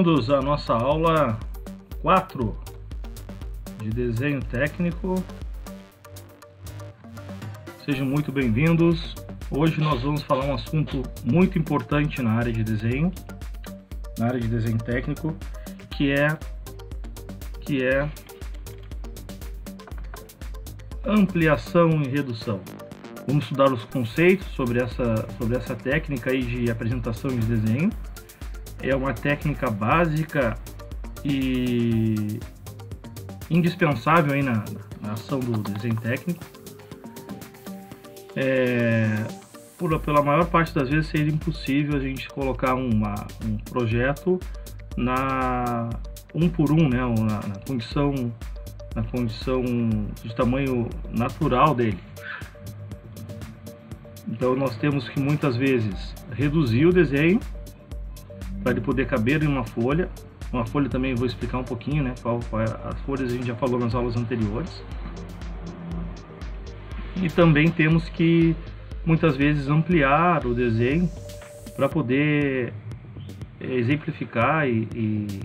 bem-vindos à nossa aula 4 de desenho técnico. Sejam muito bem-vindos. Hoje nós vamos falar um assunto muito importante na área de desenho, técnico, que é ampliação e redução. Vamos estudar os conceitos sobre essa técnica aí de apresentação de desenho. É uma técnica básica e indispensável aí na ação do desenho técnico. Pela maior parte das vezes seria impossível a gente colocar um projeto um por um, né, na condição de tamanho natural dele. Então nós temos que muitas vezes reduzir o desenho para ele poder caber em uma folha. Uma folha também eu vou explicar um pouquinho, né? As folhas a gente já falou nas aulas anteriores. E também temos que muitas vezes ampliar o desenho para poder exemplificar e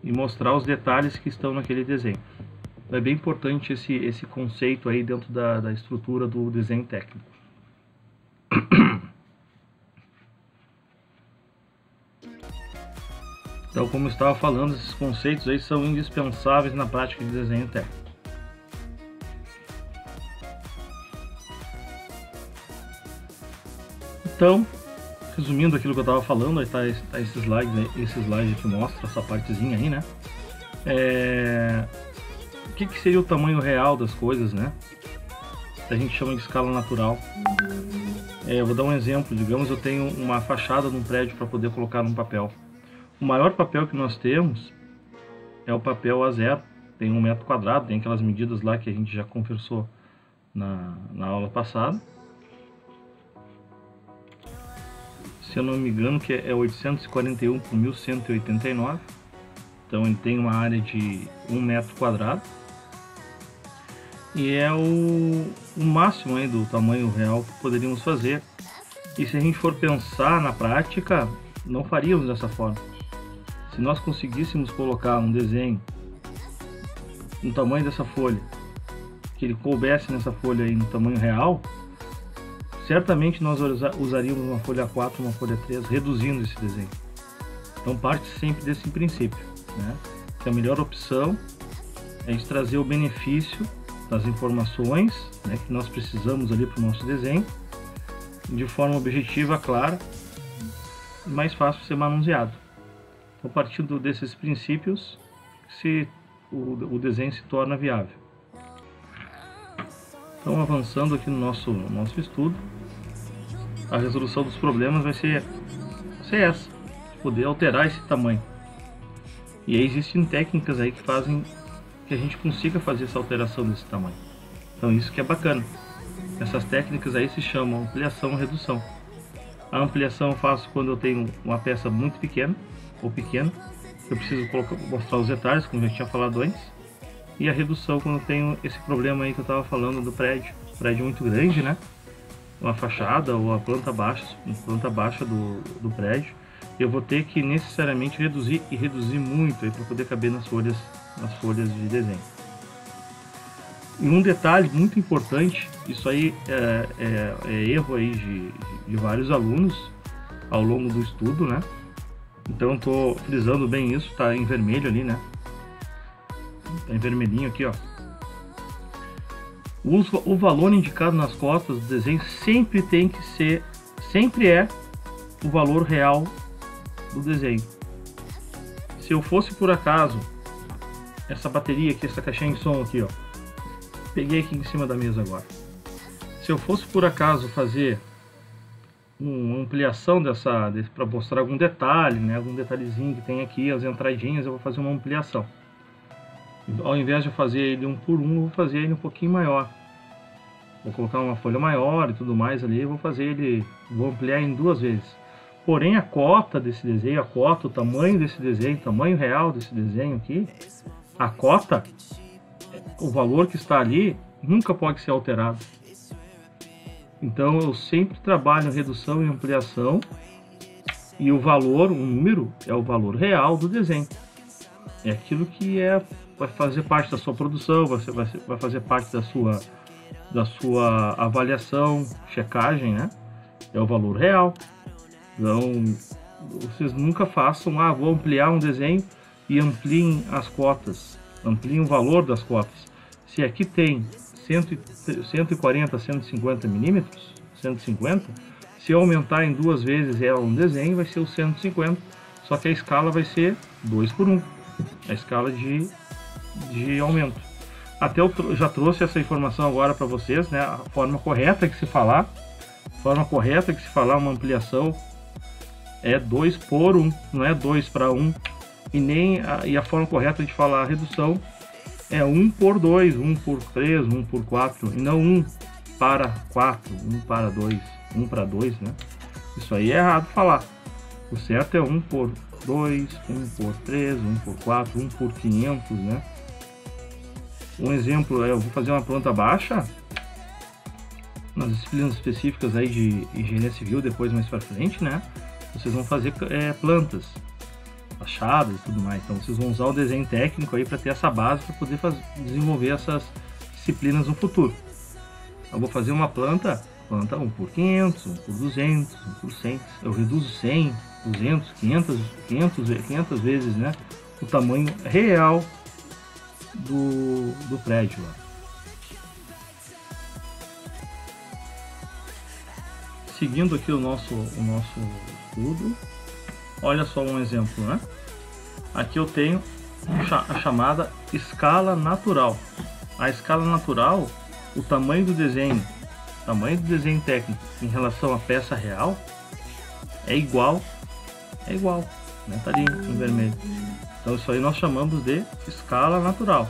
mostrar os detalhes que estão naquele desenho. É bem importante esse conceito aí dentro da estrutura do desenho técnico. Então, como eu estava falando, esses conceitos aí são indispensáveis na prática de desenho técnico. Então, resumindo aquilo que eu estava falando, aí está esse slide que mostra essa partezinha aí, né? O que seria o tamanho real das coisas, né? A gente chama de escala natural. Eu vou dar um exemplo. Digamos, eu tenho uma fachada num prédio para poder colocar num papel. O maior papel que nós temos é o papel A0, tem 1 metro quadrado, tem aquelas medidas lá que a gente já conversou na aula passada. Se eu não me engano, que é 841 por 1189, então ele tem uma área de 1 metro quadrado. E é o máximo aí do tamanho real que poderíamos fazer. E se a gente for pensar na prática, não faríamos dessa forma. Se nós conseguíssemos colocar um desenho no tamanho dessa folha, que ele coubesse nessa folha aí no tamanho real, certamente nós usaríamos uma folha 4, uma folha 3, reduzindo esse desenho. Então parte sempre desse princípio, né? Que a melhor opção é trazer o benefício das informações, né, que nós precisamos ali para o nosso desenho, de forma objetiva, clara e mais fácil de ser manuseado. Então, partindo desses princípios, o desenho se torna viável. Então, avançando aqui no nosso estudo, a resolução dos problemas vai ser essa, poder alterar esse tamanho. E aí existem técnicas aí que fazem que a gente consiga fazer essa alteração desse tamanho. Então isso que é bacana. Essas técnicas aí se chamam ampliação e redução. A ampliação eu faço quando eu tenho uma peça muito pequena, eu preciso mostrar os detalhes, como eu já tinha falado antes. E a redução quando eu tenho esse problema aí que eu estava falando do prédio. Prédio muito grande, né? Uma fachada ou a planta baixa do prédio. Eu vou ter que necessariamente reduzir muito para poder caber nas folhas de desenho. E um detalhe muito importante, isso aí é erro aí de vários alunos ao longo do estudo, né? Então estou frisando bem isso, tá em vermelho ali, né? Tá em vermelhinho aqui, ó. O valor indicado nas costas do desenho sempre é o valor real do desenho. Se eu fosse por acaso essa bateria aqui, essa caixinha de som aqui, ó, peguei aqui em cima da mesa agora. Se eu fosse por acaso fazer uma ampliação para mostrar algum detalhe, né, algum detalhezinho que tem aqui, as entradinhas, eu vou fazer uma ampliação. Ao invés de fazer ele 1 por 1, eu vou fazer ele um pouquinho maior. Vou colocar uma folha maior e tudo mais ali, vou ampliar em 2 vezes. Porém, a cota desse desenho, o tamanho desse desenho, o tamanho real desse desenho aqui, a cota, o valor que está ali, nunca pode ser alterado. Então eu sempre trabalho redução e ampliação E o valor, o número, é o valor real do desenho. É aquilo que vai fazer parte da sua produção, vai fazer parte da sua avaliação, checagem, né? É o valor real. Então, vocês nunca façam, vou ampliar um desenho e ampliem as cotas, ampliem o valor das cotas. Se aqui tem 140, 150 milímetros, 150, se eu aumentar em 2 vezes um desenho, vai ser o 150, só que a escala vai ser 2:1, a escala de aumento. Até eu já trouxe essa informação agora para vocês, né? A forma correta que se falar, uma ampliação é 2:1, não é 2:1, e a forma correta de falar a redução é 1:2, 1:3, 1:4, e não 1:4, 1:2, 1:2, né? Isso aí é errado falar. O certo é 1:2, 1:3, 1:4, 1:500, né? Um exemplo eu vou fazer uma planta baixa, nas disciplinas específicas aí de engenharia civil, depois mais para frente, né? Vocês vão fazer plantas, fachadas e tudo mais. Então vocês vão usar o desenho técnico aí para ter essa base para poder desenvolver essas disciplinas no futuro. Eu vou fazer uma planta 1:500, 1:200, 1:100. Eu reduzo 100, 200, 500 vezes, né? O tamanho real do prédio lá. Seguindo aqui o nosso estudo, olha só um exemplo, né? Aqui eu tenho a chamada escala natural. A escala natural, o tamanho do desenho técnico em relação à peça real é igual, né? Tá ali em vermelho. Então isso aí nós chamamos de escala natural.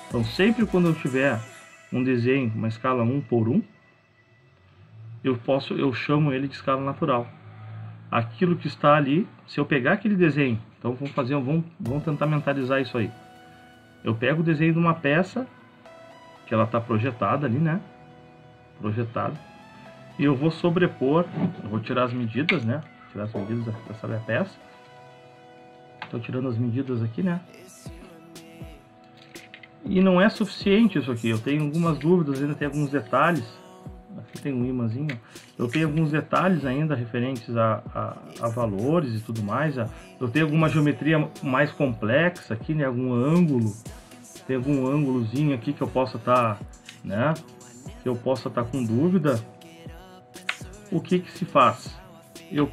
Então sempre quando eu tiver um desenho, uma escala 1:1, eu chamo ele de escala natural. Aquilo que está ali, se eu pegar aquele desenho, então vamos tentar mentalizar isso aí. Eu pego o desenho de uma peça que ela está projetada ali, né? Projetada. E eu vou sobrepor, eu vou tirar as medidas, né? Tirar as medidas dessa minha peça. Estou tirando as medidas aqui, né? E não é suficiente isso aqui. Eu tenho algumas dúvidas, ainda tem alguns detalhes. Aqui tem um imãzinho. Eu tenho alguns detalhes ainda referentes a valores e tudo mais. Eu tenho alguma geometria mais complexa aqui, né? Algum ângulo. Tem algum ângulozinho aqui que eu possa estar, né? Que eu possa estar com dúvida. O que se faz? Eu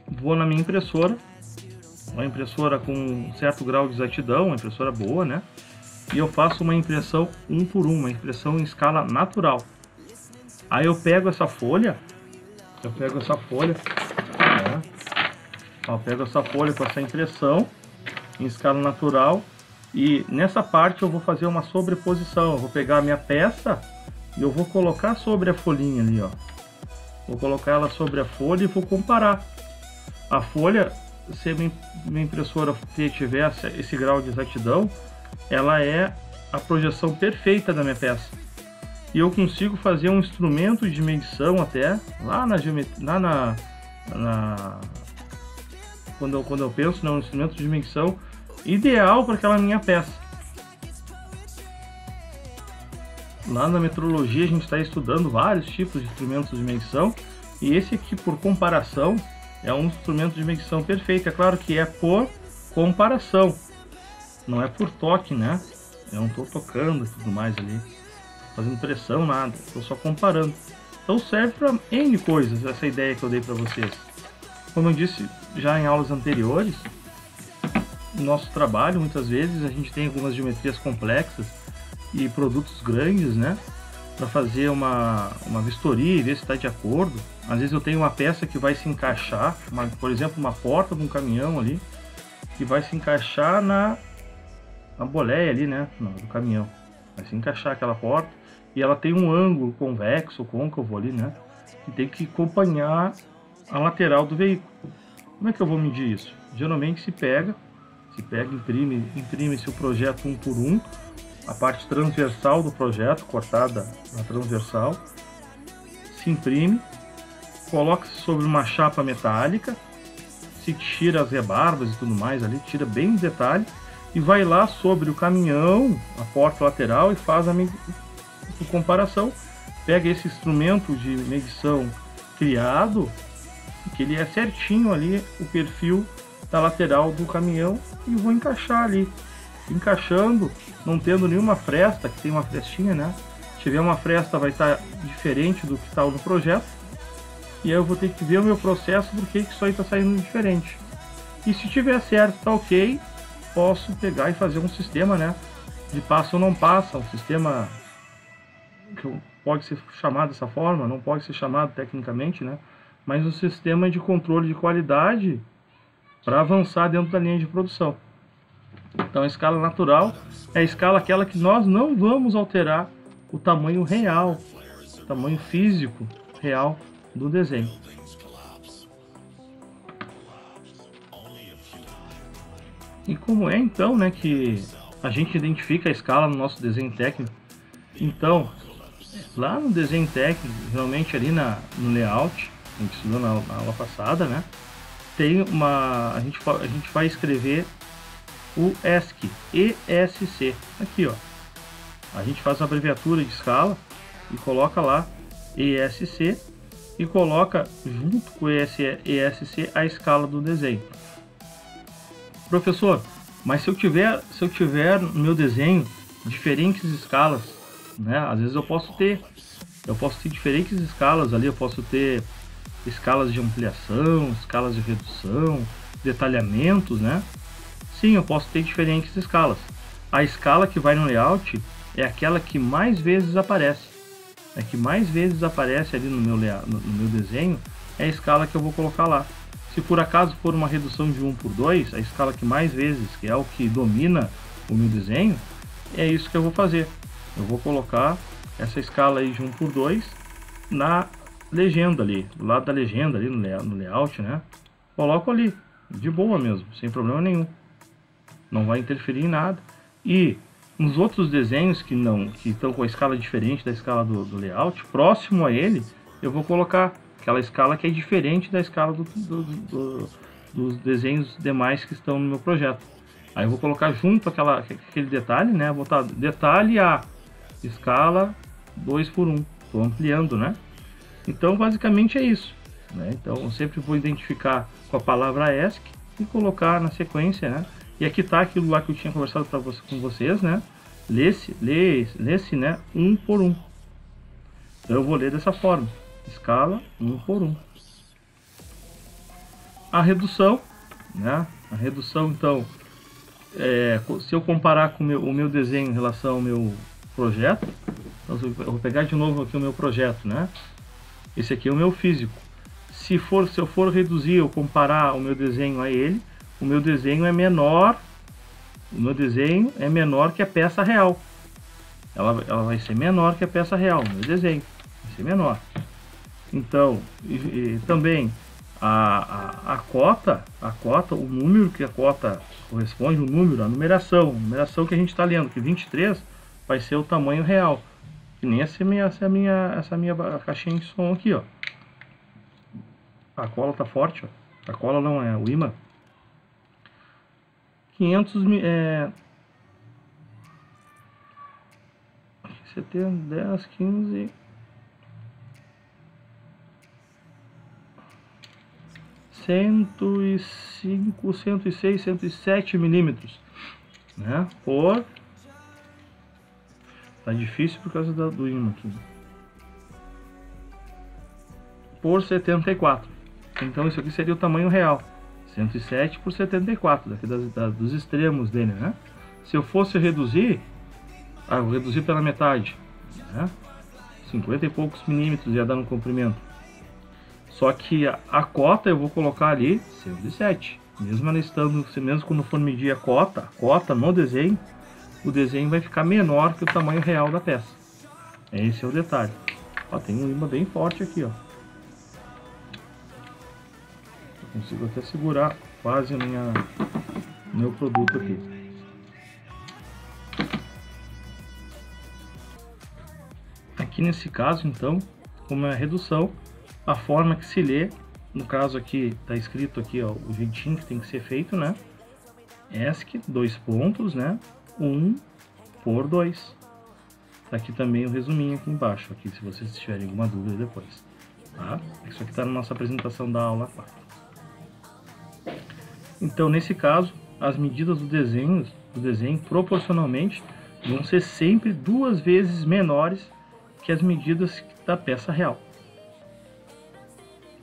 vou na minha impressora. Uma impressora com um certo grau de exatidão, uma impressora boa, né? E eu faço uma impressão 1:1, uma impressão em escala natural. Aí eu pego essa folha, né? Eu pego essa folha com essa impressão em escala natural, e nessa parte eu vou fazer uma sobreposição. Eu vou pegar a minha peça e eu vou colocar sobre a folhinha ali, ó. Vou colocar ela sobre a folha e vou comparar. A folha, se a minha impressora tiver esse grau de exatidão, ela é a projeção perfeita da minha peça. E eu consigo fazer um instrumento de medição até lá na geometria, quando eu penso num instrumento de medição ideal para aquela minha peça. Lá na metrologia a gente está estudando vários tipos de instrumentos de medição, e esse aqui, por comparação, é um instrumento de medição perfeito. É claro que é por comparação, não é por toque, né? Eu não estou tocando e tudo mais ali, fazendo pressão, nada, estou só comparando. Então serve para N coisas essa ideia que eu dei para vocês. Como eu disse já em aulas anteriores, no nosso trabalho, muitas vezes a gente tem algumas geometrias complexas e produtos grandes, né? Para fazer uma vistoria e ver se está de acordo. Às vezes eu tenho uma peça que vai se encaixar, por exemplo, uma porta de um caminhão ali, que vai se encaixar na boleia ali, né? Do caminhão. Vai se encaixar aquela porta, e ela tem um ângulo convexo, côncavo ali, né? Que tem que acompanhar a lateral do veículo. Como é que eu vou medir isso? Geralmente se pega, imprime-se o projeto 1:1, a parte transversal do projeto, cortada na transversal, se imprime, coloca-se sobre uma chapa metálica, se tira as rebarbas e tudo mais ali, tira bem o detalhe, e vai lá sobre o caminhão, a porta lateral, e faz a comparação. Pega esse instrumento de medição criado, que ele é certinho ali, o perfil da lateral do caminhão, e vou encaixar ali. Encaixando, não tendo nenhuma fresta, que tem uma frestinha, né? Se tiver uma fresta vai estar diferente do que está no projeto. E aí eu vou ter que ver o meu processo, porque isso aí está saindo diferente. E se tiver certo, tá ok, posso pegar e fazer um sistema, né? De passa ou não passa, um sistema que pode ser chamado dessa forma, não pode ser chamado tecnicamente, né? Mas um sistema de controle de qualidade para avançar dentro da linha de produção. Então a escala natural é a escala aquela que nós não vamos alterar o tamanho real, o tamanho físico real do desenho. E como é então, né, que a gente identifica a escala no nosso desenho técnico? Então, lá no desenho técnico, realmente ali no layout, a gente estudou na aula passada, né, tem a gente vai escrever o ESC, aqui ó, a gente faz uma abreviatura de escala e coloca lá ESC e coloca junto com o ESC a escala do desenho. Professor, mas se eu tiver no meu desenho diferentes escalas, né? Às vezes eu posso ter diferentes escalas ali, eu posso ter escalas de ampliação, escalas de redução, detalhamentos, né? Sim, eu posso ter diferentes escalas. A escala que vai no layout é aquela que mais vezes aparece. A que mais vezes aparece ali no meu desenho é a escala que eu vou colocar lá. Se por acaso for uma redução de 1/2, a escala que mais vezes, que é o que domina o meu desenho, é isso que eu vou fazer. Eu vou colocar essa escala aí de 1/2 na legenda ali, do lado da legenda ali no layout, né? Coloco ali, de boa mesmo, sem problema nenhum. Não vai interferir em nada. E nos outros desenhos que estão com a escala diferente da escala do layout, próximo a ele, eu vou colocar aquela escala que é diferente da escala dos desenhos demais que estão no meu projeto. Aí eu vou colocar junto aquele detalhe, né? Vou botar detalhe A, escala 2/1. Estou ampliando, né? Então basicamente é isso, né? Então eu sempre vou identificar com a palavra ESC e colocar na sequência, né? E aqui está aquilo lá que eu tinha conversado com vocês, né? Lê-se, né? 1/1. Então eu vou ler dessa forma. Escala 1/1. A redução, né? A redução, então, se eu comparar com o meu desenho em relação ao meu projeto, então eu vou pegar de novo aqui o meu projeto, né? Esse aqui é o meu físico. Se eu for reduzir ou comparar o meu desenho a ele, o meu desenho é menor. O meu desenho é menor que a peça real. Ela vai ser menor que a peça real. O meu desenho vai ser menor. Então, também a cota, o número que a cota corresponde, a numeração que a gente está lendo, que 23 vai ser o tamanho real. Que nem essa minha caixinha de som aqui, ó. A cola tá forte, ó. A cola não é o imã. 70, 10, 15... 105, 106, 107 milímetros, né? Tá difícil por causa do imã aqui. Por 74. Então isso aqui seria o tamanho real. 107 por 74, daqui dos extremos dele, né? Se eu fosse reduzir, eu vou reduzir pela metade, né? 50 e poucos milímetros ia dar no comprimento. Só que a cota eu vou colocar ali 107. Mesmo ela estando, mesmo quando for medir a cota no desenho, o desenho vai ficar menor que o tamanho real da peça. Esse é o detalhe. Ó, tem um imã bem forte aqui, ó. Eu consigo até segurar quase o meu produto aqui. Aqui nesse caso, então, como é a redução, a forma que se lê, no caso aqui está escrito aqui, ó, o jeitinho que tem que ser feito, né? ESC, 2 pontos, né? 1 por 2. Tá aqui também o resuminho aqui embaixo, aqui, se vocês tiverem alguma dúvida depois. Tá? Isso aqui está na nossa apresentação da aula 4. Então, nesse caso, as medidas do desenho proporcionalmente vão ser sempre 2 vezes menores que as medidas da peça real.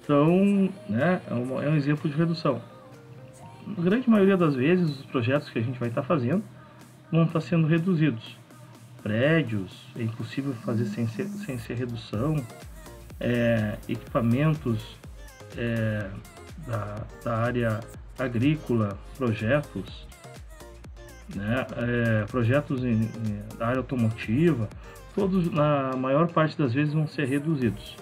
Então, né, é um exemplo de redução. Na grande maioria das vezes, os projetos que a gente vai estar fazendo vão estar sendo reduzidos. Prédios, é impossível fazer sem ser redução. Equipamentos da área agrícola, projetos, né, projetos da área automotiva, todos, na maior parte das vezes, vão ser reduzidos.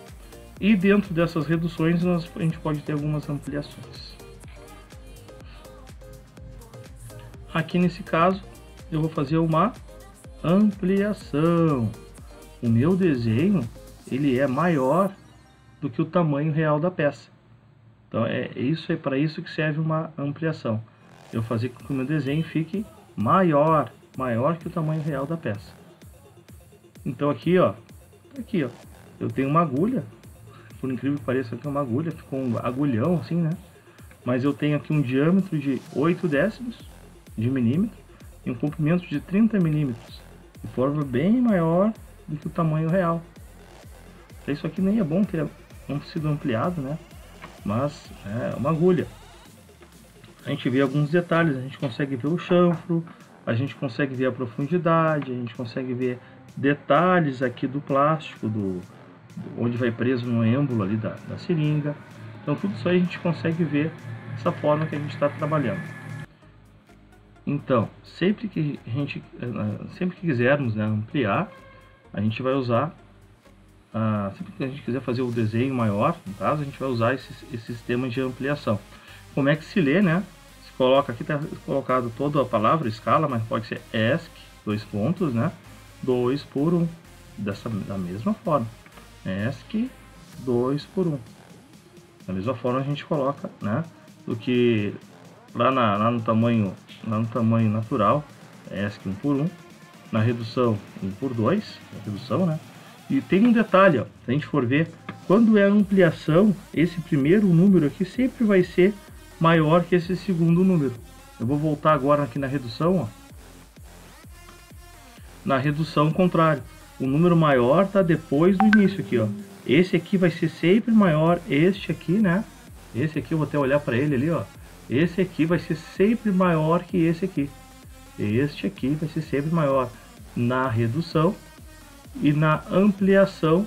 E dentro dessas reduções a gente pode ter algumas ampliações. Aqui nesse caso eu vou fazer uma ampliação. O meu desenho ele é maior do que o tamanho real da peça. Então é para isso que serve uma ampliação. Eu fazer com que o meu desenho fique maior que o tamanho real da peça. Então aqui ó, eu tenho uma agulha, por incrível que pareça, aqui é uma agulha, ficou um agulhão assim, né? Mas eu tenho aqui um diâmetro de 8 décimos de milímetro e um comprimento de 30 milímetros, de forma bem maior do que o tamanho real. Isso aqui nem é bom ter sido ampliado, né? Mas é uma agulha. A gente vê alguns detalhes, a gente consegue ver o chanfro, a gente consegue ver a profundidade, a gente consegue ver detalhes aqui do plástico, onde vai preso no êmbolo ali da seringa. Então tudo isso aí a gente consegue ver essa forma que a gente está trabalhando. Então, sempre que quisermos, né, ampliar, a gente vai usar, sempre que a gente quiser fazer o desenho maior, no caso, a gente vai usar esse sistema de ampliação. Como é que se lê, né? Se coloca aqui, está colocado toda a palavra escala, mas pode ser ESC, 2 pontos, né? 2 por 1, da mesma forma. ESC 2 por 1. Da mesma forma a gente coloca, né? Do que lá no tamanho natural, ESC 1 por 1. Na redução 1 por 2, redução, né? E tem um detalhe, ó, se a gente for ver, quando é ampliação, esse primeiro número aqui sempre vai ser maior que esse segundo número. Eu vou voltar agora aqui na redução, ó. Na redução, ao contrário, o número maior está depois do início aqui, ó. Esse aqui vai ser sempre maior, este aqui, né? Esse aqui eu vou até olhar para ele ali, ó. Esse aqui vai ser sempre maior que esse aqui. Este aqui vai ser sempre maior na redução. E na ampliação,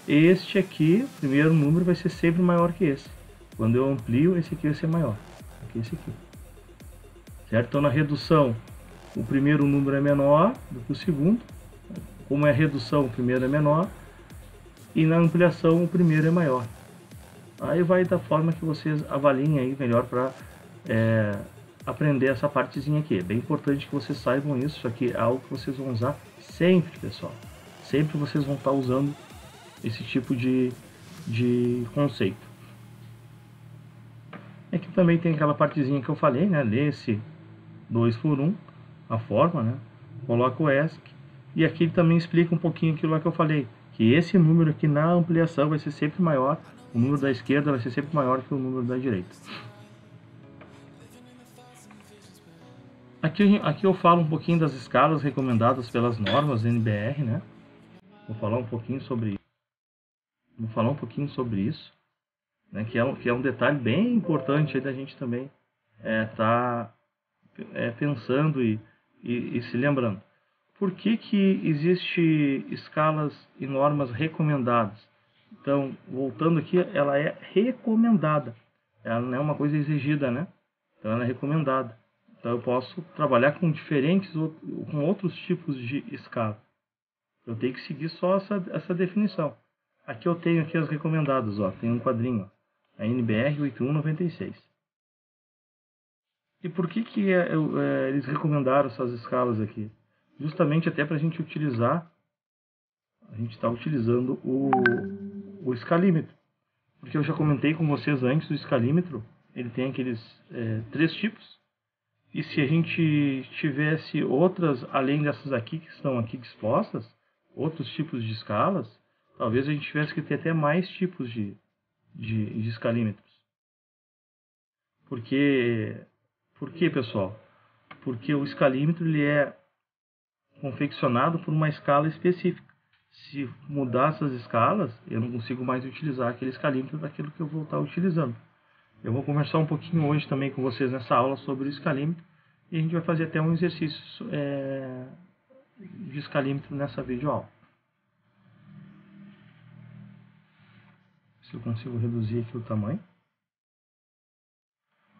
este aqui, o primeiro número, vai ser sempre maior que esse. Quando eu amplio, esse aqui vai ser maior que esse aqui. Certo? Então na redução, o primeiro número é menor do que o segundo. Como é redução, o primeiro é menor. E na ampliação, o primeiro é maior. Aí vai da forma que vocês avaliem aí melhor para aprender essa partezinha aqui. É bem importante que vocês saibam isso. Isso aqui é algo que vocês vão usar sempre, pessoal. Sempre vocês vão estar usando esse tipo de conceito. Aqui também tem aquela partezinha que eu falei, né? Lê esse 2 por 1, a forma, né? Coloca o ESC. E aqui ele também explica um pouquinho aquilo lá que eu falei. Que esse número aqui na ampliação vai ser sempre maior. O número da esquerda vai ser sempre maior que o número da direita. Aqui eu falo um pouquinho das escalas recomendadas pelas normas NBR, né? Vou falar um pouquinho sobre isso, né? Que é um detalhe bem importante aí da gente também pensando e se lembrando. Por que existe escalas e normas recomendadas? Então, voltando aqui, ela é recomendada. Ela não é uma coisa exigida, né? Então, ela é recomendada. Então, eu posso trabalhar com outros tipos de escala. Eu tenho que seguir só essa definição. Aqui eu tenho aqui as recomendadas, ó. Tem um quadrinho, ó, a NBR 8196. E por que eles recomendaram essas escalas aqui? Justamente até para a gente utilizar, a gente está utilizando o escalímetro. porque eu já comentei com vocês antes, o escalímetro, ele tem aqueles 3 tipos. E se a gente tivesse outras, além dessas aqui que estão aqui expostas, outros tipos de escalas, talvez a gente tivesse que ter até mais tipos de escalímetros. Por quê, pessoal? Porque o escalímetro ele é confeccionado por uma escala específica. Se mudar essas escalas, eu não consigo mais utilizar aquele escalímetro daquilo que eu vou estar utilizando. Eu vou conversar um pouquinho hoje também com vocês nessa aula sobre o escalímetro, e a gente vai fazer até um exercício de escalímetro nessa videoaula. Se eu consigo reduzir aqui o tamanho.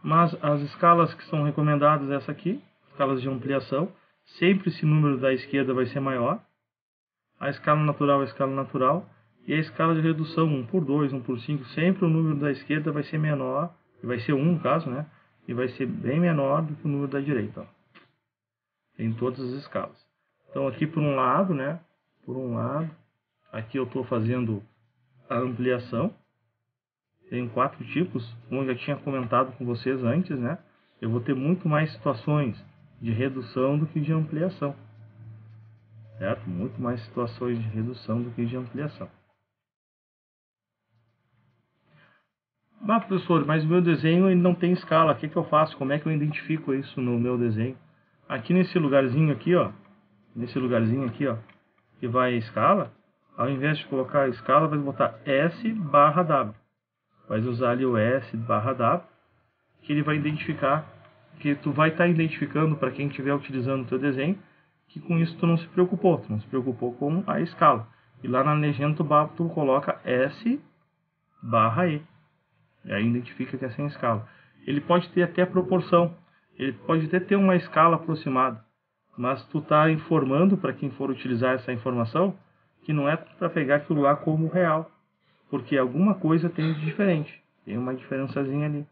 Mas as escalas que são recomendadas, essa aqui, escalas de ampliação, sempre esse número da esquerda vai ser maior. A escala natural é a escala natural. E a escala de redução 1 por 2, 1 por 5, sempre o número da esquerda vai ser menor, vai ser 1 no caso, né? E vai ser bem menor do que o número da direita. Ó. Em todas as escalas. Então aqui por um lado, né? Aqui eu estou fazendo a ampliação. Tem 4 tipos, como eu já tinha comentado com vocês antes, né? Eu vou ter muito mais situações de redução do que de ampliação. Certo? Muito mais situações de redução do que de ampliação. Mas, professor, mas o meu desenho ele não tem escala. O que eu faço? Como é que eu identifico isso no meu desenho? Aqui nesse lugarzinho aqui, ó. Que vai a escala. Ao invés de colocar a escala, vai botar S/W. Vai usar ali o S/W. Que ele vai identificar. Que tu vai estar identificando para quem estiver utilizando o teu desenho. Que com isso tu não se preocupou. Tu não se preocupou com a escala. E lá na legenda tu coloca S/E. E aí identifica que é sem escala. Ele pode ter até proporção. Ele pode até ter uma escala aproximada. Mas tu está informando para quem for utilizar essa informação que não é para pegar aquilo lá como real. Porque alguma coisa tem de diferente. Tem uma diferençazinha ali.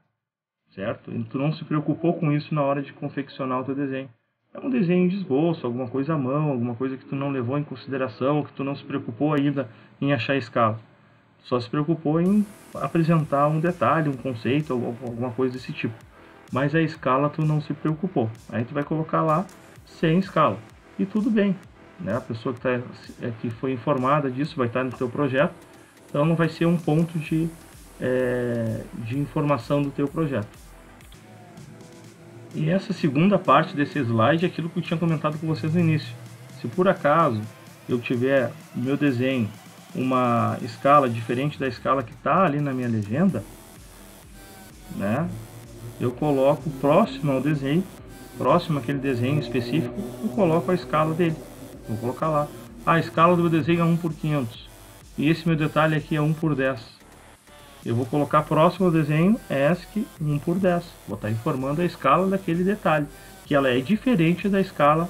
Certo? E tu não se preocupou com isso na hora de confeccionar o teu desenho. É um desenho de esboço, alguma coisa à mão, alguma coisa que tu não levou em consideração, que tu não se preocupou ainda em achar a escala. Só se preocupou em apresentar um detalhe, um conceito, alguma coisa desse tipo. Mas a escala tu não se preocupou. Aí tu vai colocar lá sem escala. E tudo bem. Né? A pessoa que foi informada disso vai estar no teu projeto. Então não vai ser um ponto de informação do teu projeto. E essa segunda parte desse slide é aquilo que eu tinha comentado com vocês no início. Se por acaso eu tiver no meu desenho uma escala diferente da escala que está ali na minha legenda, né? Eu coloco próximo ao desenho, próximo àquele desenho específico, eu coloco a escala dele. Vou colocar lá. A escala do meu desenho é 1 por 500. E esse meu detalhe aqui é 1 por 10. Eu vou colocar próximo ao desenho ESC 1 por 10. Vou estar informando a escala daquele detalhe, que ela é diferente da escala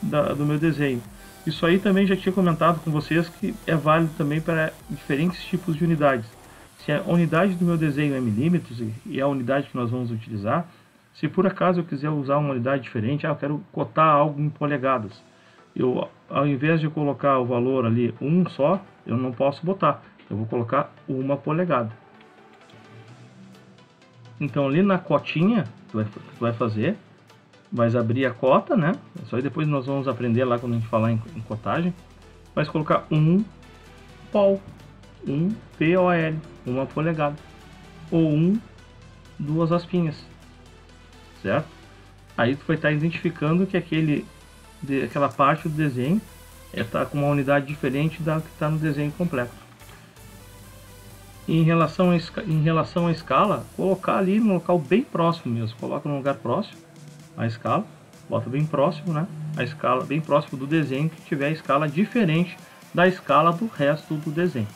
do meu desenho. Isso aí também já tinha comentado com vocês que é válido também para diferentes tipos de unidades. Se a unidade do meu desenho é milímetros e é a unidade que nós vamos utilizar, se por acaso eu quiser usar uma unidade diferente, eu quero cotar algo em polegadas. Ao invés de colocar o valor ali 1 só, eu não posso botar. Eu vou colocar 1 polegada. Então ali na cotinha tu vai fazer, vai abrir a cota, né? Isso aí depois nós vamos aprender lá quando a gente falar em cotagem. Vai colocar 1 pol, 1 POL, 1 polegada, ou 2 aspinhas, certo? Aí tu vai estar identificando que aquela parte do desenho está com uma unidade diferente da que está no desenho completo. E em relação à escala, colocar ali no local bem próximo mesmo, coloca no lugar próximo a escala, bota bem próximo, né? A escala bem próximo do desenho que tiver a escala diferente da escala do resto do desenho.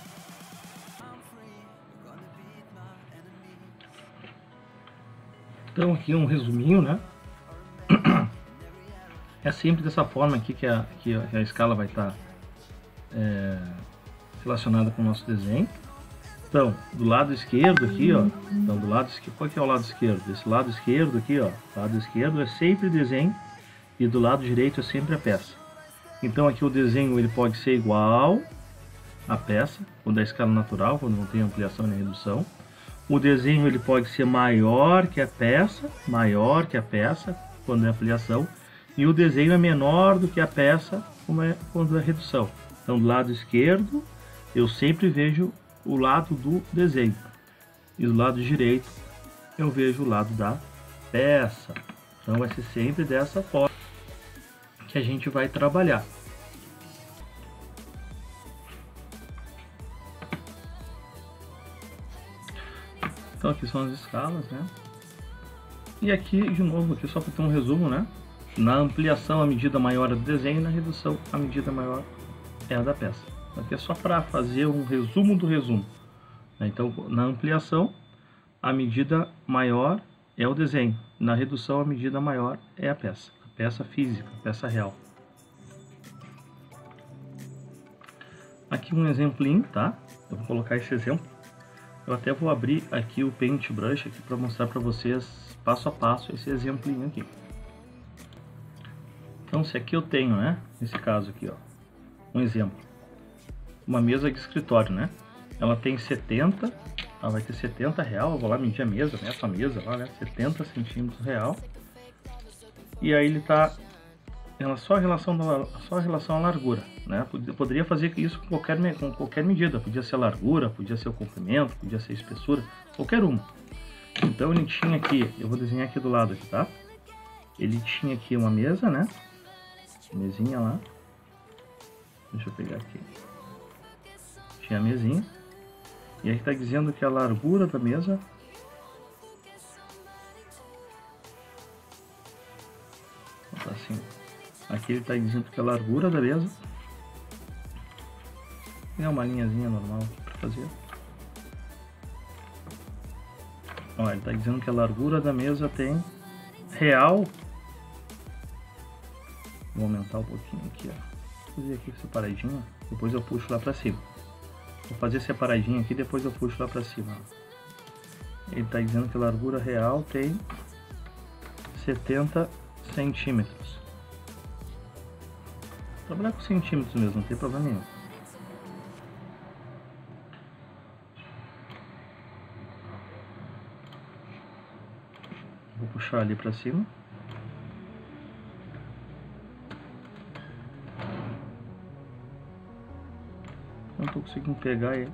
Então aqui um resuminho, né? É sempre dessa forma aqui que a escala vai estar relacionada com o nosso desenho. Então, do lado esquerdo aqui, ó, qual que é o lado esquerdo? Esse lado esquerdo aqui, ó, lado esquerdo é sempre desenho e do lado direito é sempre a peça. Então aqui o desenho ele pode ser igual a peça, quando é escala natural, quando não tem ampliação nem redução. O desenho ele pode ser maior que a peça, quando é ampliação, e o desenho é menor do que a peça quando é redução. Então, do lado esquerdo, eu sempre vejo o lado do desenho, e do lado direito, eu vejo o lado da peça. Então, vai ser sempre dessa forma que a gente vai trabalhar. Então aqui são as escalas, né? E aqui, de novo, aqui só para ter um resumo, né? Na ampliação a medida maior é do desenho, na redução a medida maior é a da peça. Aqui é só para fazer um resumo do resumo. Então, na ampliação, a medida maior é o desenho. Na redução, a medida maior é a peça física, a peça real. Aqui um exemplinho, tá? Eu vou colocar esse exemplo. Eu até vou abrir aqui o Paintbrush aqui para mostrar para vocês passo a passo esse exemplinho aqui. Então, se aqui eu tenho, né, nesse caso aqui, ó, um exemplo, uma mesa de escritório, né? Ela tem 70, ela vai ter 70 real, eu vou lá medir a mesa, né, essa mesa lá, né, 70 centímetros real. E aí ele tá só em relação à largura, né? Poderia fazer isso com qualquer medida, podia ser a largura, podia ser o comprimento, podia ser a espessura, qualquer uma. Então ele tinha aqui, eu vou desenhar aqui do lado aqui, tá? Ele tinha aqui uma mesa, né? Mesinha lá. Deixa eu pegar aqui. Tinha a mesinha. E aí está dizendo que a largura da mesa assim. Aqui ele está dizendo que a largura da mesa é uma linhazinha normal para fazer. Ó, ele está dizendo que a largura da mesa tem real. Vou aumentar um pouquinho aqui, ó. Vou fazer aqui separadinho, depois eu puxo lá para cima. Vou fazer separadinho aqui, depois eu puxo lá para cima. Ele está dizendo que a largura real tem 70 centímetros. Vou trabalhar com centímetros mesmo, não tem problema nenhum. Vou puxar ali para cima. Não estou conseguindo pegar ele.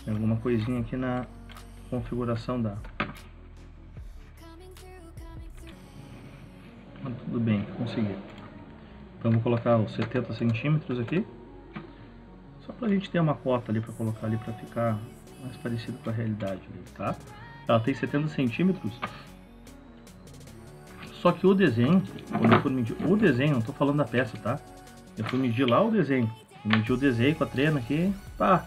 Tem alguma coisinha aqui na configuração da... Mas tudo bem, consegui. Então vou colocar os 70 centímetros aqui. Só pra gente ter uma cota ali pra colocar ali pra ficar mais parecido com a realidade ali, tá? Ela tem 70 centímetros. Só que o desenho, quando eu for medir o desenho, não tô falando da peça, tá? Eu fui medir lá o desenho. Medi o desenho com a trena aqui, pá,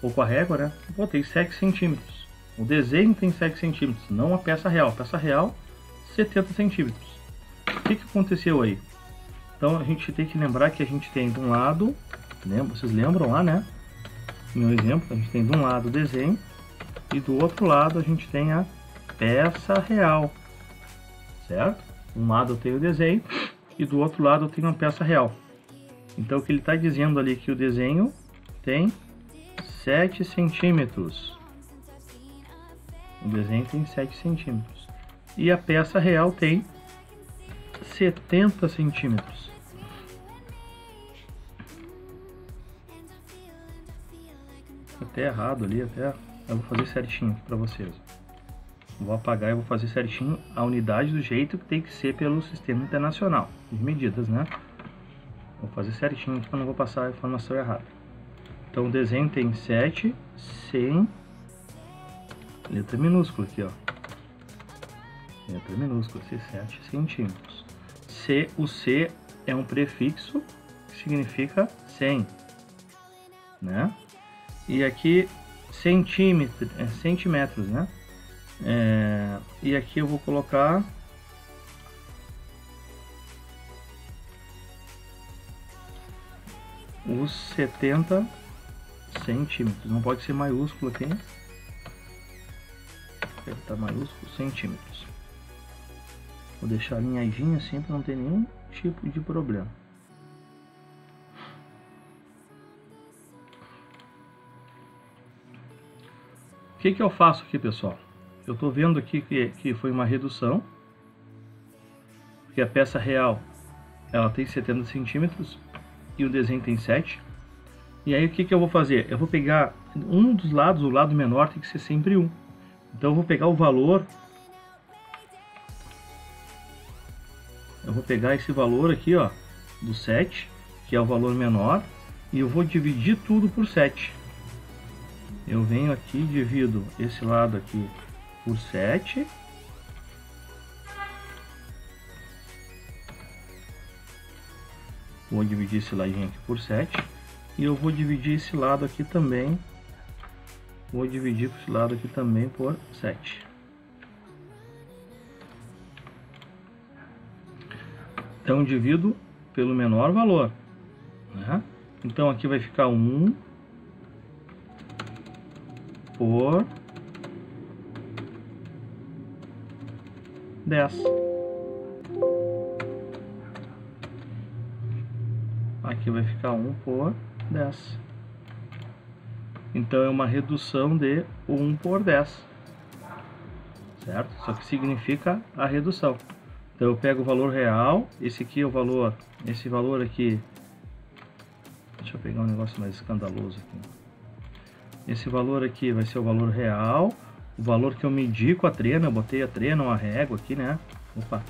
ou com a régua, né? Pô, tem 7 centímetros. O desenho tem 7 centímetros, não a peça real. A peça real, 70 centímetros. O que aconteceu aí? Então a gente tem que lembrar que a gente tem de um lado, vocês lembram lá, né? No meu exemplo, a gente tem de um lado o desenho e do outro lado a gente tem a peça real, certo? De um lado eu tenho o desenho e do outro lado eu tenho a peça real. Então o que ele está dizendo ali é que o desenho tem 7 centímetros. O desenho tem 7 centímetros. E a peça real tem 70 centímetros. Até errado ali, até eu vou fazer certinho para vocês. Vou apagar e vou fazer certinho a unidade do jeito que tem que ser pelo Sistema Internacional de Medidas, né? Vou fazer certinho para não vou passar a informação errada. Então o desenho tem 7, 100, letra minúscula aqui, ó. Letra minúscula, 7 centímetros. O C é um prefixo que significa 100, né? E aqui centímetros, né? E aqui eu vou colocar os 70 centímetros. Não pode ser maiúsculo aqui. Deve estar maiúsculo, centímetros. Vou deixar alinhadinho assim para não ter nenhum tipo de problema. O que eu faço aqui, pessoal? Eu estou vendo aqui que foi uma redução, porque a peça real ela tem 70 centímetros e o desenho tem 7. E aí o que eu vou fazer? Eu vou pegar um dos lados, o lado menor tem que ser sempre 1. Então eu vou pegar o valor, eu vou pegar esse valor aqui, ó, do 7, que é o valor menor, e eu vou dividir tudo por 7. Eu venho aqui e divido esse lado aqui por 7. Vou dividir esse ladinho aqui por 7. E eu vou dividir esse lado aqui também. Vou dividir esse lado aqui também por 7. Então divido pelo menor valor, né? Então aqui vai ficar 1 por 10. Aqui vai ficar 1 por 10. Então é uma redução de 1 por 10. Certo? Isso aqui significa a redução. Então eu pego o valor real, esse aqui é o valor, esse valor aqui. Deixa eu pegar um negócio mais escandaloso aqui. Esse valor aqui vai ser o valor real, o valor que eu medi com a trena, eu botei a trena, uma régua aqui, né? Opa,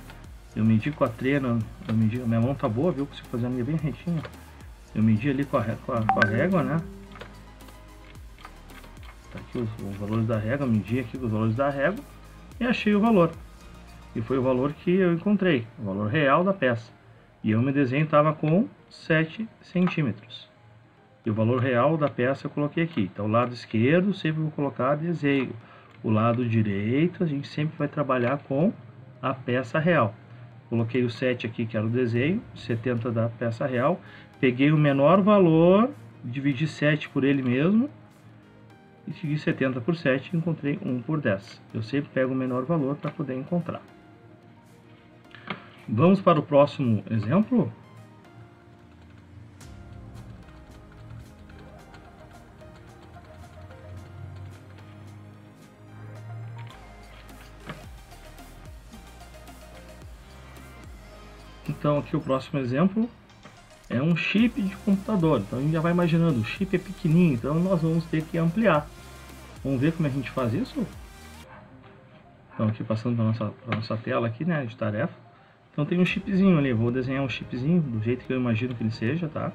eu medi com a trena, minha mão tá boa, viu? Consigo fazer a minha bem retinha. Eu medi ali com a régua, né? Tá aqui os valores da régua, medi aqui os valores da régua e achei o valor. E foi o valor que eu encontrei, o valor real da peça. E o meu desenho estava com 7 centímetros. E o valor real da peça eu coloquei aqui. Então, o lado esquerdo sempre vou colocar desenho. O lado direito a gente sempre vai trabalhar com a peça real. Coloquei o 7 aqui, que era o desenho, 70 da peça real. Peguei o menor valor, dividi 7 por ele mesmo. E segui 70 por 7 e encontrei 1 por 10. Eu sempre pego o menor valor para poder encontrar. Vamos para o próximo exemplo? Então aqui o próximo exemplo é um chip de computador. Então a gente já vai imaginando, o chip é pequenininho, então nós vamos ter que ampliar. Vamos ver como a gente faz isso? Então aqui passando para nossa tela aqui, né, de tarefa. Então tem um chipzinho ali, vou desenhar um chipzinho do jeito que eu imagino que ele seja, tá?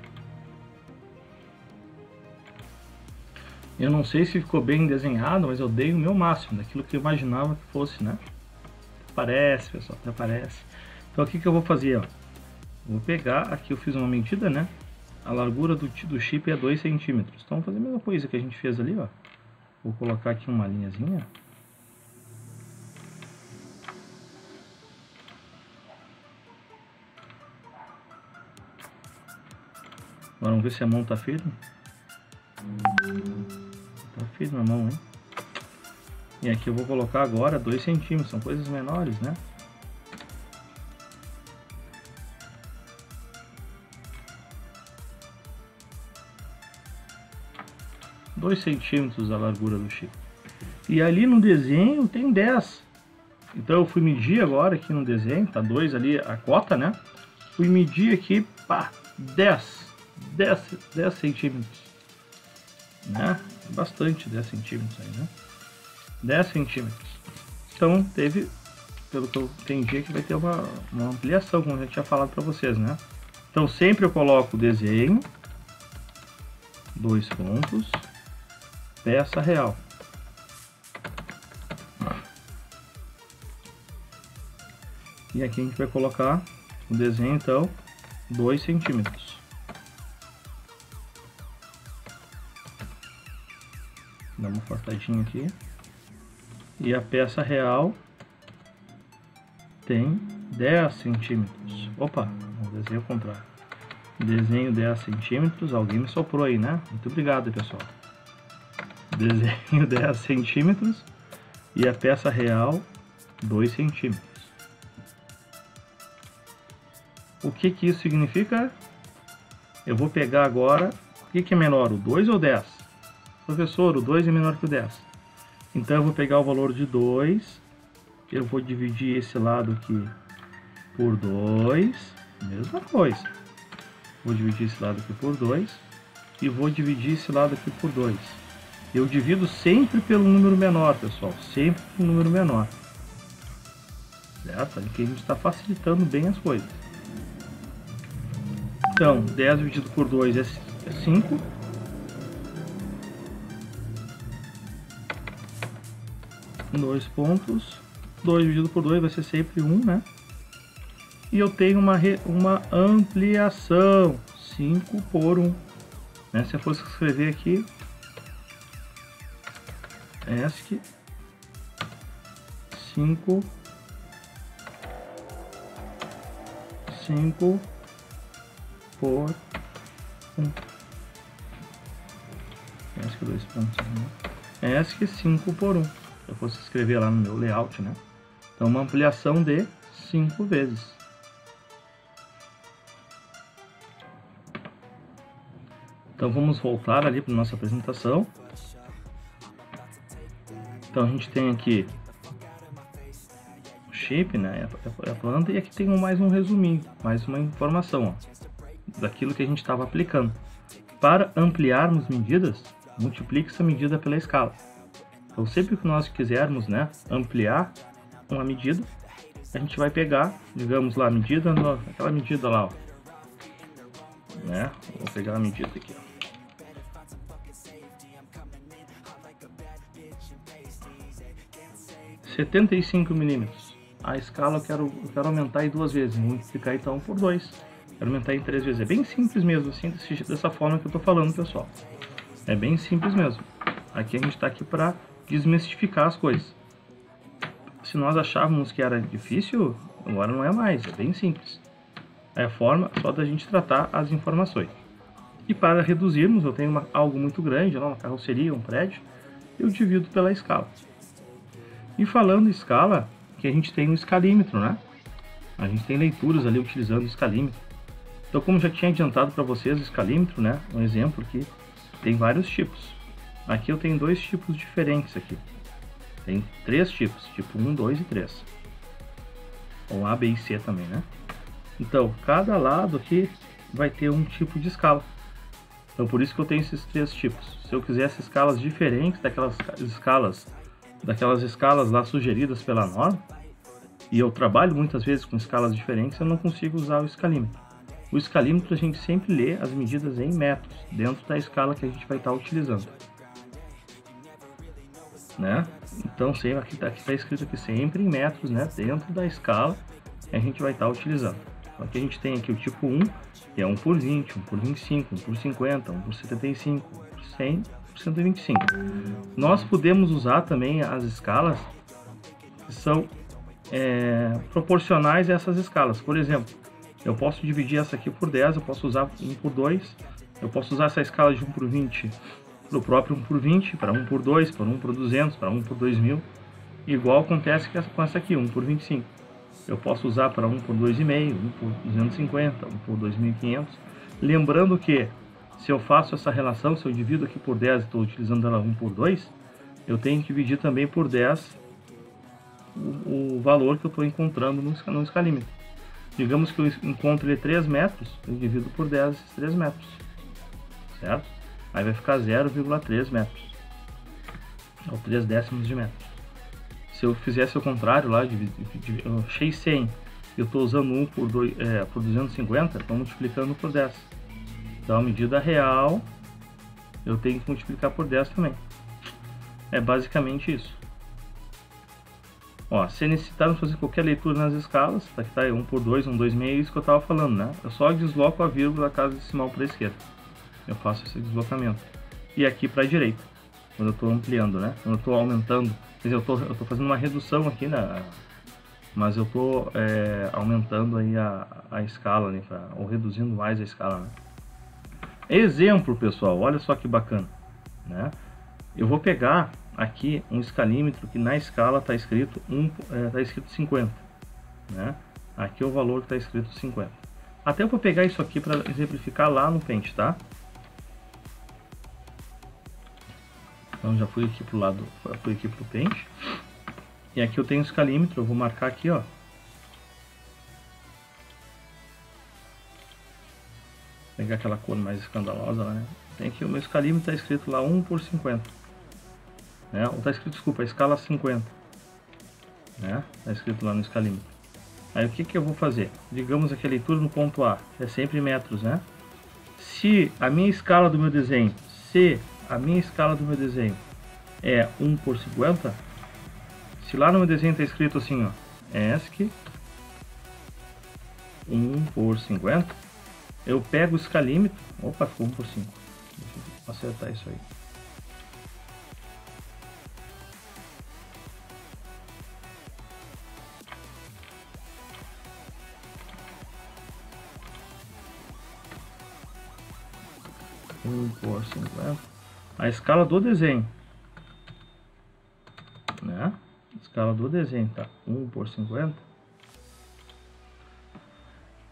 Eu não sei se ficou bem desenhado, mas eu dei o meu máximo, daquilo que eu imaginava que fosse, né? Parece, pessoal, até parece. Então o que eu vou fazer, ó? Vou pegar, aqui eu fiz uma medida, né? A largura do chip é 2 centímetros. Então vou fazer a mesma coisa que a gente fez ali, ó. Vou colocar aqui uma linhazinha. Agora vamos ver se a mão tá firme. Tá firme a mão, hein? E aqui eu vou colocar agora 2 centímetros, são coisas menores, né? Dois centímetros a largura do chip. E ali no desenho tem 10. Então eu fui medir agora aqui no desenho, tá 2 ali a cota, né? Fui medir aqui, pá, 10 centímetros, né? Bastante 10 centímetros aí, né? 10 centímetros. Então teve, pelo que eu entendi, que vai ter uma ampliação, como eu já tinha falado para vocês, né? Então sempre eu coloco o desenho, 2 pontos, peça real. E aqui a gente vai colocar o desenho, então, 2 centímetros. Dá uma cortadinha aqui. E a peça real tem 10 centímetros. Opa, vamos desenhar o contrário. Desenho 10 centímetros. Alguém me soprou aí, né? Muito obrigado, pessoal. Desenho 10 centímetros. E a peça real, 2 centímetros. O que que isso significa? Eu vou pegar agora, o que que é menor, o 2 ou o 10? Professor, o 2 é menor que o 10. Então eu vou pegar o valor de 2, eu vou dividir esse lado aqui por 2, mesma coisa. Vou dividir esse lado aqui por 2 e vou dividir esse lado aqui por 2. Eu divido sempre pelo número menor, pessoal, sempre pelo número menor. Certo? Aqui a gente está facilitando bem as coisas. Então, 10 dividido por 2 é 5. Dois pontos. 2 dividido por 2 vai ser sempre 1, né? E eu tenho uma ampliação, 5 por 1. Né? Se eu fosse escrever aqui, ESC 5 por 1. ESC 2 pontos. Né? ESC 5 por 1. Se eu fosse escrever lá no meu layout, né? Então, uma ampliação de 5 vezes. Então, vamos voltar ali para nossa apresentação. Então, a gente tem aqui o shape, né? A planta, e aqui tem mais um resuminho, mais uma informação, ó, daquilo que a gente estava aplicando. Para ampliarmos medidas, multiplique essa medida pela escala. Então, sempre que nós quisermos, né, ampliar uma medida, a gente vai pegar, digamos lá, a medida, aquela medida lá, ó, né? Vou pegar a medida aqui, ó. 75 milímetros. A escala eu quero aumentar em 2 vezes, multiplicar então por 2. Quero aumentar em 3 vezes. É bem simples mesmo, assim, dessa forma que eu estou falando, pessoal. É bem simples mesmo. Aqui a gente está aqui para desmistificar as coisas. Se nós achávamos que era difícil, agora não é mais, é bem simples. É a forma só da gente tratar as informações. E para reduzirmos, eu tenho algo muito grande, uma carroceria, um prédio, eu divido pela escala. E falando em escala, que a gente tem um escalímetro, né? A gente tem leituras ali utilizando o escalímetro. Então, como já tinha adiantado para vocês o escalímetro, né? Um exemplo que tem vários tipos. Aqui eu tenho 2 tipos diferentes aqui. Tem 3 tipos, tipo 1, 2 e 3. Ou A, B e C também, né? Então, cada lado aqui vai ter um tipo de escala. Então, por isso que eu tenho esses 3 tipos. Se eu quisesse escalas diferentes daquelas escalas lá sugeridas pela norma, e eu trabalho muitas vezes com escalas diferentes, eu não consigo usar o escalímetro. O escalímetro a gente sempre lê as medidas em metros, dentro da escala que a gente vai estar utilizando. Né? Então, aqui está escrito aqui sempre em metros, né? Dentro da escala que a gente vai estar utilizando. Então, aqui a gente tem aqui o tipo 1, que é 1 por 20, 1 por 25, 1 por 50, 1 por 75, 1 por 100, 1 por 125. Nós podemos usar também as escalas que são proporcionais a essas escalas. Por exemplo, eu posso dividir essa aqui por 10, eu posso usar 1 por 2, eu posso usar essa escala de 1 por 20 para o próprio 1 por 20, para 1 por 2, para 1 por 200, para 1 por 2000, igual acontece com essa aqui, 1 por 25. Eu posso usar para 1 por 2,5, 1 por 250, 1 por 2.500. Lembrando que, se eu faço essa relação, se eu divido aqui por 10 e estou utilizando ela 1 por 2, eu tenho que dividir também por 10 o valor que eu estou encontrando no escalímetro. Digamos que eu encontro ele 3 metros, eu divido por 10 esses 3 metros, certo? Aí vai ficar 0,3 metros, ou 3 décimos de metro. Se eu fizesse o contrário lá, eu achei 100, eu estou usando 1 por 250, estou multiplicando por 10. Então a medida real, eu tenho que multiplicar por 10 também. É basicamente isso. Ó, se necessitarmos fazer qualquer leitura nas escalas, aqui tá 1 por 2, 1, 2, meio, é isso que eu estava falando, né? Eu só desloco a vírgula da casa decimal para a esquerda. Eu faço esse deslocamento. E aqui para a direita, quando eu estou ampliando, né? Quando eu estou aumentando, quer dizer, eu estou fazendo uma redução aqui, né? Mas eu estou aumentando aí a escala, né? Ou reduzindo mais a escala, né? Exemplo, pessoal, olha só que bacana, né? Eu vou pegar aqui um escalímetro que na escala está escrito 50, né? Aqui é o valor que está escrito 50. Até eu vou pegar isso aqui para exemplificar lá no Paint, tá? Então já fui aqui pro lado, fui aqui pro Paint. E aqui eu tenho o escalímetro, eu vou marcar aqui, ó. Pegar aquela cor mais escandalosa lá, né? Tem aqui o meu escalímetro, tá escrito lá 1/50. Né? Ou tá escrito, desculpa, a escala 50. Né? Tá escrito lá no escalímetro. Aí o que que eu vou fazer? Digamos que a leitura no ponto A é sempre metros, né? Se a minha escala do meu desenho, é 1/50, se lá no meu desenho tá escrito assim, ó, ESC 1/50, eu pego o escalímetro, opa, ficou 1/5, deixa eu acertar isso aí. A escala do desenho, né? A escala do desenho tá 1/50.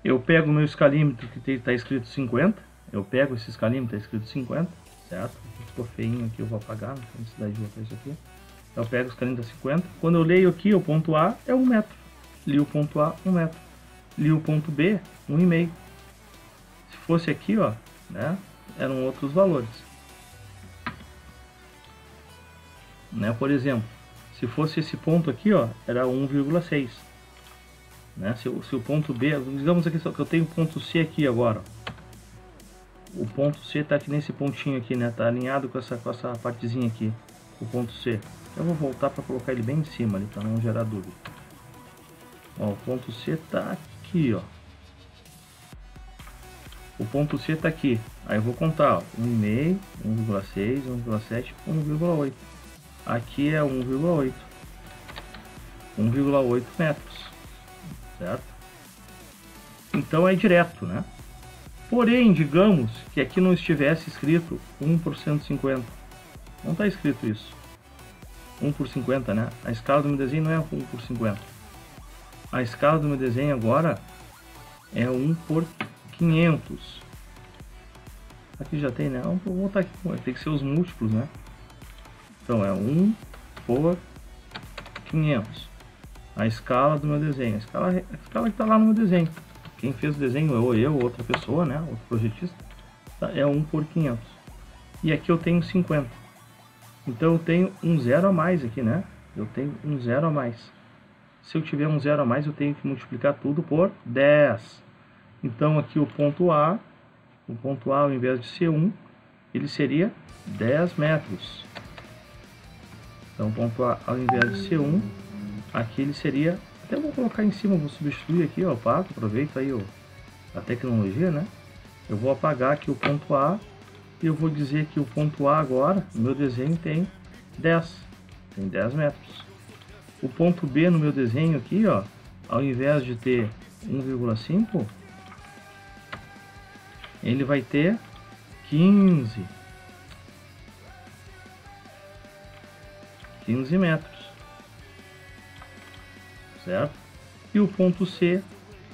Eu pego o meu escalímetro que está escrito 50. Eu pego esse escalímetro, está escrito 50, certo? Ficou feinho aqui, eu vou apagar, não tem necessidade de botar isso aqui. Eu pego o escalímetro 50. Quando eu leio aqui o ponto A é 1 metro. Li o ponto A, 1 metro. Li o ponto B, 1,5. Se fosse aqui, ó, né? Eram outros valores. Né? Por exemplo, se fosse esse ponto aqui, ó, era 1,6. Né? Se o ponto B, digamos aqui que eu tenho o ponto C aqui agora. Ó. O ponto C está aqui nesse pontinho aqui, né? Tá alinhado com essa partezinha aqui, o ponto C. Eu vou voltar para colocar ele bem em cima ali, para não gerar dúvida. Ó, o ponto C está aqui, ó. O ponto C está aqui. Aí eu vou contar, ó, 1,5, 1,6, 1,7, 1,8. Aqui é 1,8. 1,8 metros. Certo? Então é direto, né? Porém, digamos que aqui não estivesse escrito 1/150. Não está escrito isso. 1/50, né? A escala do meu desenho não é 1/50. A escala do meu desenho agora é 1/500. Aqui já tem, né? Vou botar aqui, tem que ser os múltiplos, né? Então é 1/500. A escala do meu desenho, a escala que está lá no meu desenho. Quem fez o desenho, ou eu, ou outra pessoa, né? Outro projetista, tá? É 1/500. E aqui eu tenho 50. Então eu tenho um zero a mais aqui, né? Eu tenho um zero a mais. Se eu tiver um zero a mais, eu tenho que multiplicar tudo por 10. Então aqui o ponto A ao invés de ser 1, ele seria 10 metros. Então o ponto A ao invés de ser 1, aqui ele seria, até vou colocar em cima, vou substituir aqui, ó, apago, aproveito aí a tecnologia, né? Eu vou apagar aqui o ponto A e eu vou dizer que o ponto A agora, no meu desenho, tem 10 metros. O ponto B no meu desenho aqui, ó, ao invés de ter 1,5, ele vai ter 15 metros. Certo? E o ponto C,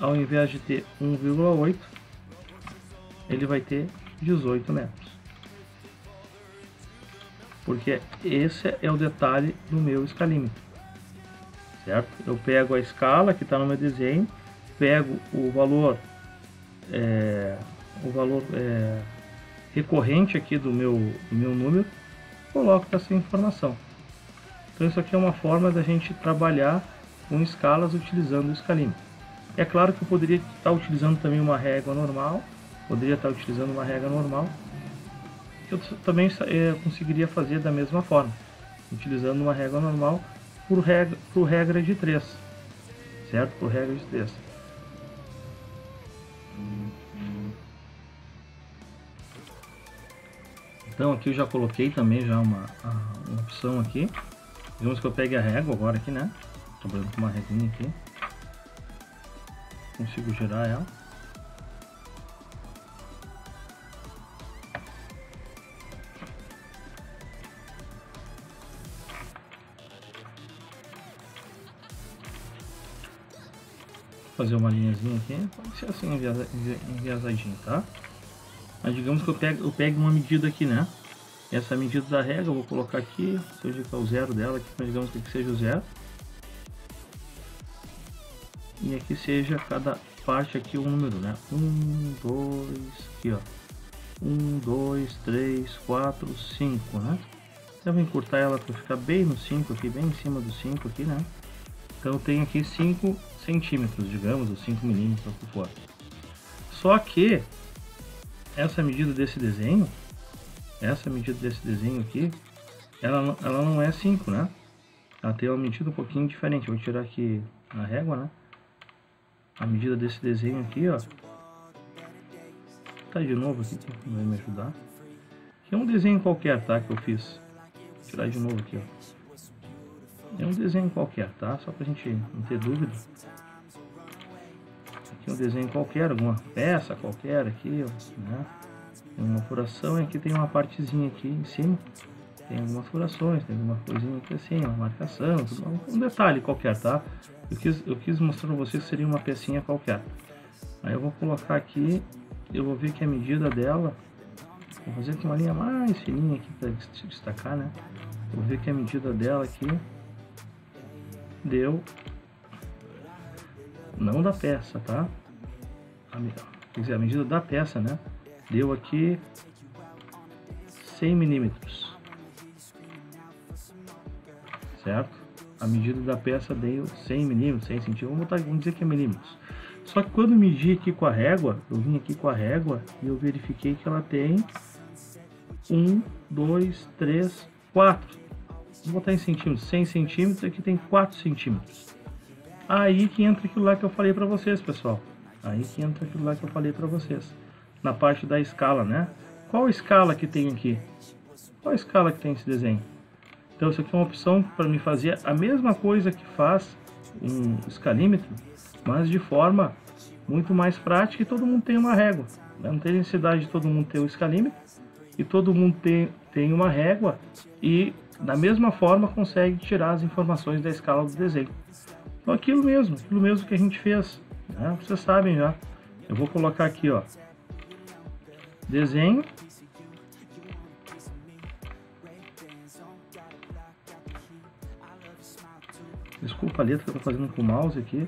ao invés de ter 1,8, ele vai ter 18 metros. Porque esse é o detalhe do meu escalímetro. Certo? Eu pego a escala que está no meu desenho, pego o valor recorrente aqui do meu número, coloco essa informação. Então isso aqui é uma forma da gente trabalhar com escalas utilizando o escalímetro. É claro que eu poderia estar utilizando também uma régua normal, eu também conseguiria fazer da mesma forma, utilizando uma régua normal por regra de 3, certo? Por regra de 3. Então aqui eu já coloquei também já uma opção aqui. Digamos que eu pegue a régua agora aqui, né? Trabalhando com uma reguinha aqui. Consigo girar ela. fazer uma linhazinha aqui, pode ser assim, enviesadinho, tá? Mas digamos que eu pegue uma medida aqui, né? Essa medida da régua eu vou colocar aqui, seja que é o zero dela, aqui, mas digamos que aqui seja o zero. E aqui seja cada parte aqui um número, né? 1, 2, aqui ó. 1, 2, 3, 4, 5, né? Então eu vou encurtar ela para ficar bem no 5 aqui, bem em cima do 5 aqui, né? Então eu tenho aqui 5 centímetros, digamos, ou 5 milímetros, ou o que for. Só que essa medida desse desenho aqui, ela não é 5, né? Ela tem uma medida um pouquinho diferente. Eu vou tirar aqui a régua, né? A medida desse desenho aqui, ó. Tá de novo aqui, que vai me ajudar. Aqui é um desenho qualquer, tá? Que eu fiz. Vou tirar de novo aqui, ó. É um desenho qualquer, tá? Só pra gente não ter dúvida. Aqui é um desenho qualquer, alguma peça qualquer aqui, ó, né? Tem uma furação e aqui tem uma partezinha aqui em cima. Tem algumas furações, tem alguma coisinha aqui assim, uma marcação, um detalhe qualquer, tá? Eu quis mostrar pra vocês que seria uma pecinha qualquer. Aí eu vou colocar aqui, eu vou ver que a medida dela, vou fazer com uma linha mais fininha aqui para destacar, né? Vou ver que a medida dela aqui deu, não da peça, tá? Quer dizer, a medida da peça, né? Deu aqui 100 milímetros. Certo? A medida da peça deu 100 milímetros, 100 centímetros, vamos dizer que é milímetros. Só que quando medi aqui com a régua, eu vim aqui com a régua e eu verifiquei que ela tem 1, 2, 3, 4. Vou botar em centímetros, 100 centímetros, aqui tem 4 centímetros. Aí que entra aquilo lá que eu falei para vocês, pessoal. Aí que entra aquilo lá que eu falei para vocês. Na parte da escala, né? Qual escala que tem aqui? Qual escala que tem esse desenho? Então isso aqui é uma opção para me fazer a mesma coisa que faz um escalímetro, mas de forma muito mais prática e todo mundo tem uma régua. Não tem necessidade de todo mundo ter um escalímetro e todo mundo tem uma régua e da mesma forma consegue tirar as informações da escala do desenho. Então aquilo mesmo que a gente fez, né? Vocês sabem já. Eu vou colocar aqui, ó, desenho. Desculpa a letra que eu estou fazendo com o mouse aqui.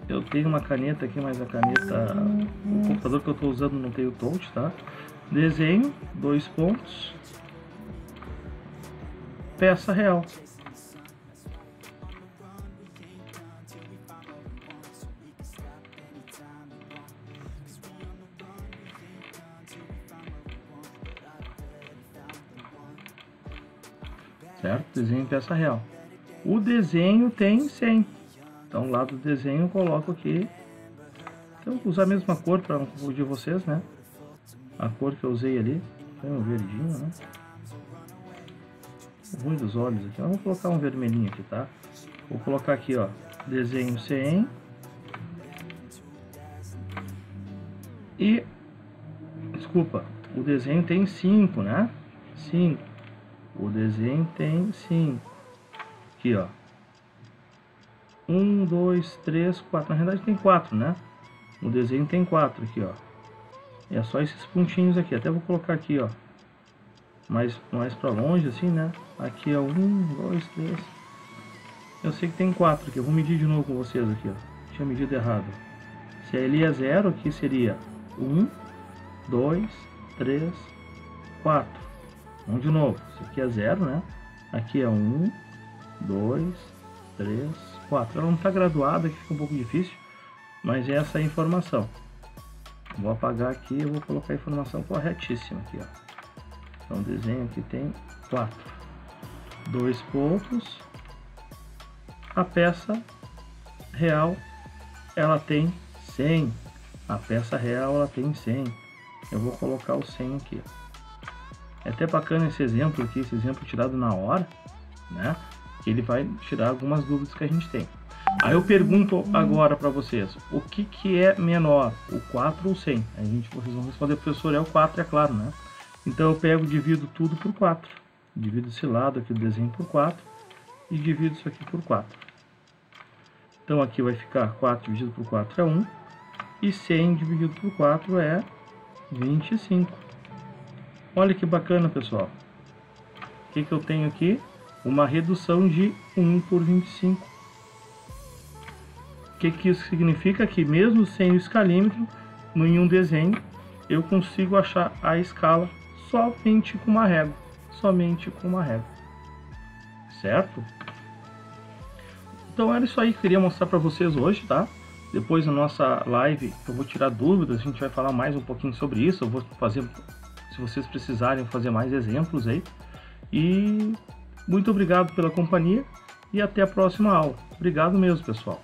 Eu tenho uma caneta aqui, mas a caneta, o computador que eu estou usando não tem o touch, tá? Desenho, 2 pontos, peça real. Certo? Desenho em peça real. O desenho tem 100. Então, lá do desenho eu coloco aqui. Então, eu vou usar a mesma cor para não confundir vocês, né? A cor que eu usei ali. Foi um verdinho, né? Ruim dos olhos aqui. Eu vou colocar um vermelhinho aqui, tá? Vou colocar aqui, ó. Desenho 100. E... Desculpa. O desenho tem 5, né? 5. O desenho tem 5. Aqui, ó. 1, 2, 3, 4. Na realidade tem 4, né? O desenho tem 4 aqui, ó. É só esses pontinhos aqui. Até vou colocar aqui, ó. Mais pra longe, assim, né? Aqui é 1, 2, 3. Eu sei que tem 4 aqui. Eu vou medir de novo com vocês aqui, ó. Tinha medido errado. Se ali é 0, aqui seria 1, 2, 3, 4. Vamos de novo. Isso aqui é 0, né? Aqui é 1, 2, 3, 4. Ela não está graduada, que fica um pouco difícil, mas essa é a informação. Vou apagar aqui e vou colocar a informação corretíssima aqui, ó. Então o desenho aqui tem 4. 2 pontos. A peça real, ela tem 100. A peça real, ela tem 100. Eu vou colocar o 100 aqui, ó. É até bacana esse exemplo aqui, esse exemplo tirado na hora, né? Que ele vai tirar algumas dúvidas que a gente tem. Aí eu pergunto agora para vocês, o que é menor, o 4 ou o 100? Aí vocês vão responder, professor, é o 4, é claro, né? Então eu pego e divido tudo por 4. Divido esse lado aqui do desenho por 4 e divido isso aqui por 4. Então aqui vai ficar 4 dividido por 4 é 1. E 100 dividido por 4 é 25. Olha que bacana, pessoal. O que eu tenho aqui? Uma redução de 1 por 25. O que isso significa? Que mesmo sem o escalímetro, em um desenho, eu consigo achar a escala somente com uma régua. Somente com uma régua. Certo? Então era isso aí que eu queria mostrar para vocês hoje, tá? Depois na nossa live eu vou tirar dúvidas, a gente vai falar mais um pouquinho sobre isso. Eu vou fazer, se vocês precisarem, fazer mais exemplos aí. E muito obrigado pela companhia e até a próxima aula. Obrigado mesmo, pessoal.